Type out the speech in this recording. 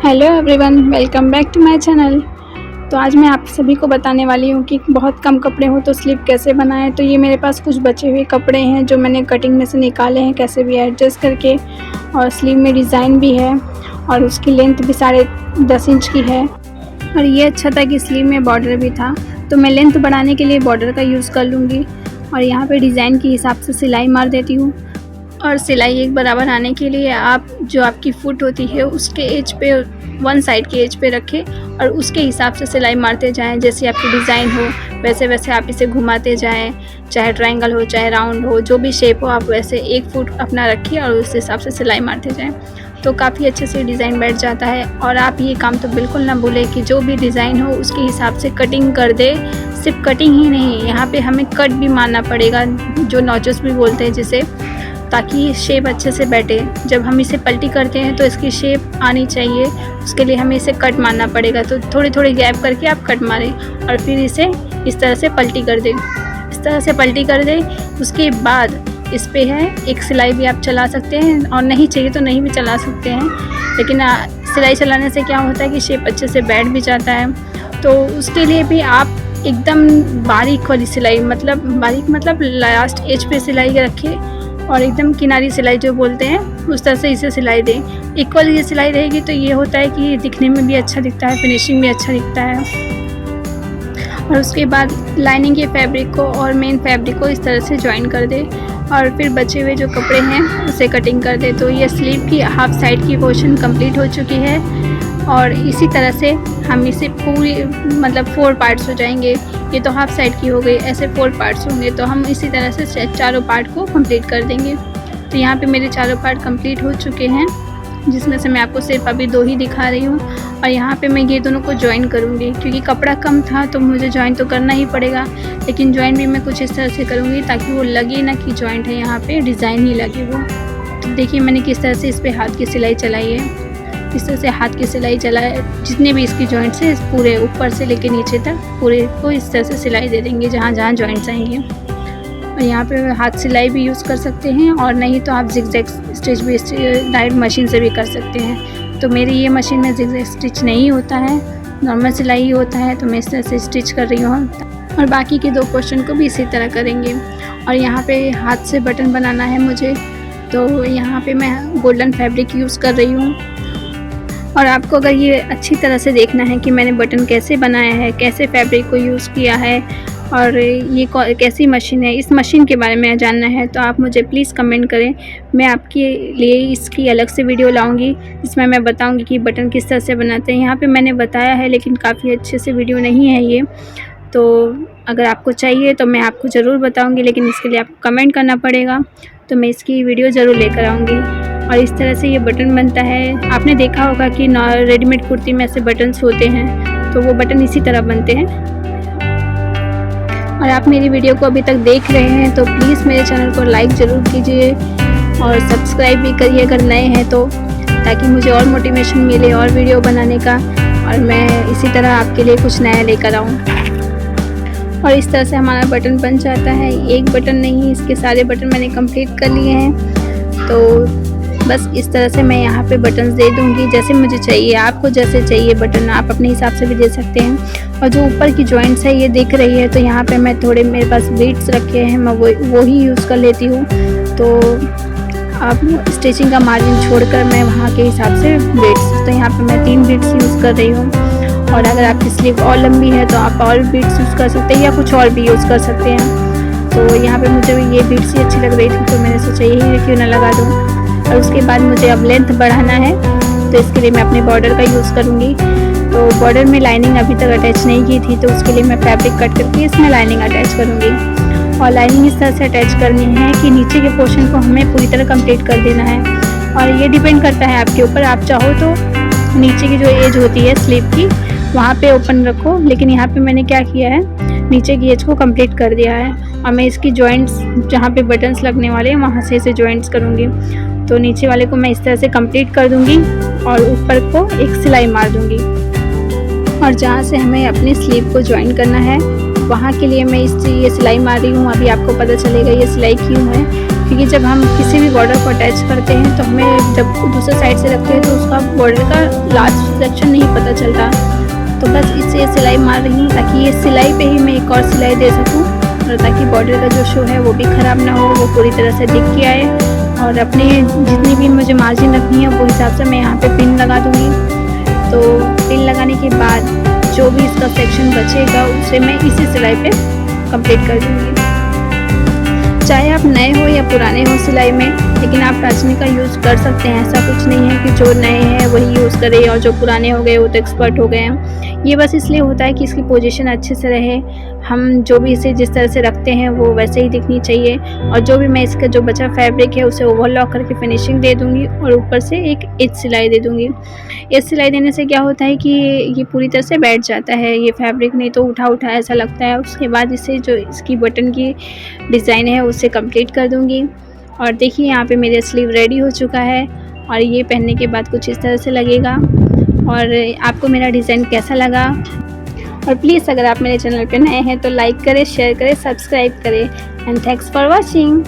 Hello everyone, welcome back to my channel. तो आज मैं आप सभी को बताने वाली हूँ कि बहुत कम कपड़े हो तो स्लीव कैसे बनाएं। तो ये मेरे पास कुछ बचे हुए कपड़े हैं जो मैंने कटिंग में से निकाले हैं कैसे भी एडजस्ट करके, और स्लीव में डिज़ाइन भी है और उसकी लेंथ भी 10.5 इंच की है। और ये अच्छा था कि स्लीव में बॉर्डर भी था, तो मैं लेंथ बढ़ाने के लिए बॉर्डर का यूज़ कर लूँगी। और यहाँ पर डिज़ाइन के हिसाब से सिलाई मार देती हूँ। और सिलाई एक बराबर आने के लिए आप जो आपकी फुट होती है उसके एज पे, वन साइड के एज पे रखें और उसके हिसाब से सिलाई मारते जाएं। जैसे आपकी डिज़ाइन हो वैसे वैसे आप इसे घुमाते जाएं, चाहे ट्रायंगल हो चाहे राउंड हो, जो भी शेप हो आप वैसे 1 फुट अपना रखिए और उस हिसाब से सिलाई मारते जाएं, तो काफ़ी अच्छे से डिज़ाइन बैठ जाता है। और आप ये काम तो बिल्कुल ना भूलें कि जो भी डिज़ाइन हो उसके हिसाब से कटिंग कर दे। सिर्फ कटिंग ही नहीं, यहाँ पे हमें कट भी मारना पड़ेगा, जो नॉचेस भी बोलते हैं जिसे, ताकि शेप अच्छे से बैठे। जब हम इसे पलटी करते हैं तो इसकी शेप आनी चाहिए, उसके लिए हमें इसे कट मारना पड़ेगा। तो थोड़ी थोड़ी गैप करके आप कट मारें और फिर इसे इस तरह से पलटी कर दें। इस तरह से पलटी कर दें, उसके बाद इस पे है एक सिलाई भी आप चला सकते हैं, और नहीं चाहिए तो नहीं भी चला सकते हैं। लेकिन सिलाई चलाने से क्या होता है कि शेप अच्छे से बैठ भी जाता है। तो उसके लिए भी आप एकदम बारीक वाली सिलाई, बारीक मतलब लास्ट एज पे सिलाई रखें और एकदम किनारी सिलाई जो बोलते हैं उस तरह से इसे सिलाई दें। इक्वल ये सिलाई रहेगी तो ये होता है कि दिखने में भी अच्छा दिखता है, फिनिशिंग भी अच्छा दिखता है। और उसके बाद लाइनिंग के फैब्रिक को और मेन फैब्रिक को इस तरह से जॉइन कर दे और फिर बचे हुए जो कपड़े हैं उसे कटिंग कर दे। तो ये स्लीव की हाफ साइड की पोर्शन कंप्लीट हो चुकी है और इसी तरह से हम इसे पूरी 4 पार्ट्स हो जाएंगे। ये तो हाफ साइड की हो गई, ऐसे 4 पार्ट्स होंगे, तो हम इसी तरह से चारों पार्ट को कंप्लीट कर देंगे। तो यहाँ पे मेरे चारों पार्ट कंप्लीट हो चुके हैं, जिसमें से मैं आपको सिर्फ अभी 2 ही दिखा रही हूँ। और यहाँ पे मैं ये दोनों को जॉइन करूँगी, क्योंकि कपड़ा कम था तो मुझे जॉइन तो करना ही पड़ेगा, लेकिन जॉइन भी मैं कुछ इस तरह से करूँगी ताकि वो लगे ना कि जॉइंट है, यहाँ पे डिज़ाइन ही लगे वो। तो देखिए मैंने किस तरह से इस पर हाथ की सिलाई चलाई है। इस तरह से हाथ की सिलाई चलाए, जितने भी इसकी जॉइंट्स है पूरे ऊपर से लेके नीचे तक पूरे को इस तरह से सिलाई दे देंगे जहाँ जहाँ जॉइंट्स आएंगे। और यहाँ पे हाथ सिलाई भी यूज़ कर सकते हैं, और नहीं तो आप जिगजैग स्टिच भी डायरेक्ट मशीन से भी कर सकते हैं। तो मेरी ये मशीन में जिगजैग स्टिच नहीं होता है, नॉर्मल सिलाई ही होता है, तो मैं इस तरह से स्टिच कर रही हूँ। और बाकी के 2 पोर्शन को भी इसी तरह करेंगे। और यहाँ पे हाथ से बटन बनाना है मुझे, तो यहाँ पे मैं गोल्डन फैब्रिक यूज़ कर रही हूँ। और आपको अगर ये अच्छी तरह से देखना है कि मैंने बटन कैसे बनाया है, कैसे फैब्रिक को यूज़ किया है और ये कैसी मशीन है, इस मशीन के बारे में जानना है, तो आप मुझे प्लीज़ कमेंट करें। मैं आपके लिए इसकी अलग से वीडियो लाऊंगी जिसमें मैं बताऊंगी कि बटन किस तरह से बनाते हैं। यहाँ पे मैंने बताया है, लेकिन काफ़ी अच्छे से वीडियो नहीं है ये, तो अगर आपको चाहिए तो मैं आपको ज़रूर बताऊँगी, लेकिन इसके लिए आपको कमेंट करना पड़ेगा। तो मैं इसकी वीडियो ज़रूर लेकर आऊँगी। और इस तरह से ये बटन बनता है। आपने देखा होगा कि रेडीमेड कुर्ती में ऐसे बटन्स होते हैं, तो वो बटन इसी तरह बनते हैं। और आप मेरी वीडियो को अभी तक देख रहे हैं तो प्लीज़ मेरे चैनल को लाइक ज़रूर कीजिए और सब्सक्राइब भी करिए अगर नए हैं तो, ताकि मुझे और मोटिवेशन मिले और वीडियो बनाने का, और मैं इसी तरह आपके लिए कुछ नया लेकर आऊँ। और इस तरह से हमारा बटन बन जाता है। एक बटन नहीं, इसके सारे बटन मैंने कंप्लीट कर लिए हैं। तो बस इस तरह से मैं यहाँ पे बटन्स दे दूँगी जैसे मुझे चाहिए। आपको जैसे चाहिए बटन आप अपने हिसाब से भी दे सकते हैं। और जो ऊपर की जॉइंट्स है ये दिख रही है, तो यहाँ पे मैं थोड़े, मेरे पास बीड्स रखे हैं, मैं वो ही यूज़ कर लेती हूँ। तो आप स्टिचिंग का मार्जिन छोड़कर मैं वहाँ के हिसाब से बीड्स, तो यहाँ पर मैं 3 बीड्स यूज़ कर रही हूँ। और अगर आपकी स्लीव और लंबी है तो आप और बीड्स यूज़ कर सकते हैं या कुछ और भी यूज़ कर सकते हैं। तो यहाँ पे मुझे ये बीड्स ही अच्छी लग रही थी, तो मैंने सोचा यही क्यों ना लगा दूँ। और उसके बाद मुझे अब लेंथ बढ़ाना है, तो इसके लिए मैं अपने बॉर्डर का यूज़ करूँगी। तो बॉर्डर में लाइनिंग अभी तक अटैच नहीं की थी, तो उसके लिए मैं फैब्रिक कट करके इसमें लाइनिंग अटैच करूँगी। और लाइनिंग इस तरह से अटैच करनी है कि नीचे के पोर्शन को हमें पूरी तरह कंप्लीट कर देना है। और ये डिपेंड करता है आपके ऊपर, आप चाहो तो नीचे की जो एज होती है स्लीव की वहाँ पे ओपन रखो, लेकिन यहाँ पे मैंने क्या किया है, नीचे की एज को कंप्लीट कर दिया है। और मैं इसकी जॉइंट्स जहाँ पे बटन्स लगने वाले हैं वहाँ से इसे जॉइंट्स करूँगी। तो नीचे वाले को मैं इस तरह से कंप्लीट कर दूँगी और ऊपर को एक सिलाई मार दूँगी। और जहाँ से हमें अपनी स्लीव को जॉइन करना है वहाँ के लिए मैं ये सिलाई मार रही हूँ। अभी आपको पता चलेगा ये सिलाई क्यों है, क्योंकि जब हम किसी भी बॉर्डर को अटैच करते हैं तो हमें जब दूसरे साइड से रखते हैं तो उसका बॉर्डर का लास्ट सेक्शन नहीं पता चलता। तो बस इससे सिलाई मार रही हूँ ताकि ये सिलाई पे ही मैं एक और सिलाई दे सकूँ, और ताकि बॉर्डर का जो शो है वो भी ख़राब ना हो, वो पूरी तरह से दिख के आए। और अपने जितनी भी मुझे मार्जिन रखनी है वो हिसाब से मैं यहाँ पे पिन लगा दूँगी। तो पिन लगाने के बाद जो भी इसका सेक्शन बचेगा उसे मैं इसी सिलाई पे कंप्लीट कर दूँगी। चाहे आप नए हो या पुराने हो सिलाई में, लेकिन आप प्राचीनी का यूज़ कर सकते हैं। ऐसा कुछ नहीं है कि जो नए हैं वही यूज़ करें और जो पुराने हो गए वो तो एक्सपर्ट हो गए हैं। ये बस इसलिए होता है कि इसकी पोजीशन अच्छे से रहे, हम जो भी इसे जिस तरह से रखते हैं वो वैसे ही दिखनी चाहिए। और जो भी मैं इसका जो बचा फैब्रिक है उसे ओवरलॉक करके फिनिशिंग दे दूँगी और ऊपर से एक एज सिलाई दे दूँगी। एज सिलाई देने से क्या होता है कि ये पूरी तरह से बैठ जाता है ये फैब्रिक, नहीं तो उठा उठा ऐसा लगता है। उसके बाद इसे जो इसकी बटन की डिज़ाइन है उसे कंप्लीट कर दूँगी। और देखिए यहाँ पे मेरा स्लीव रेडी हो चुका है और ये पहनने के बाद कुछ इस तरह से लगेगा। और आपको मेरा डिज़ाइन कैसा लगा, और प्लीज़ अगर आप मेरे चैनल पे नए हैं तो लाइक करें, शेयर करें, सब्सक्राइब करें। And thanks for watching.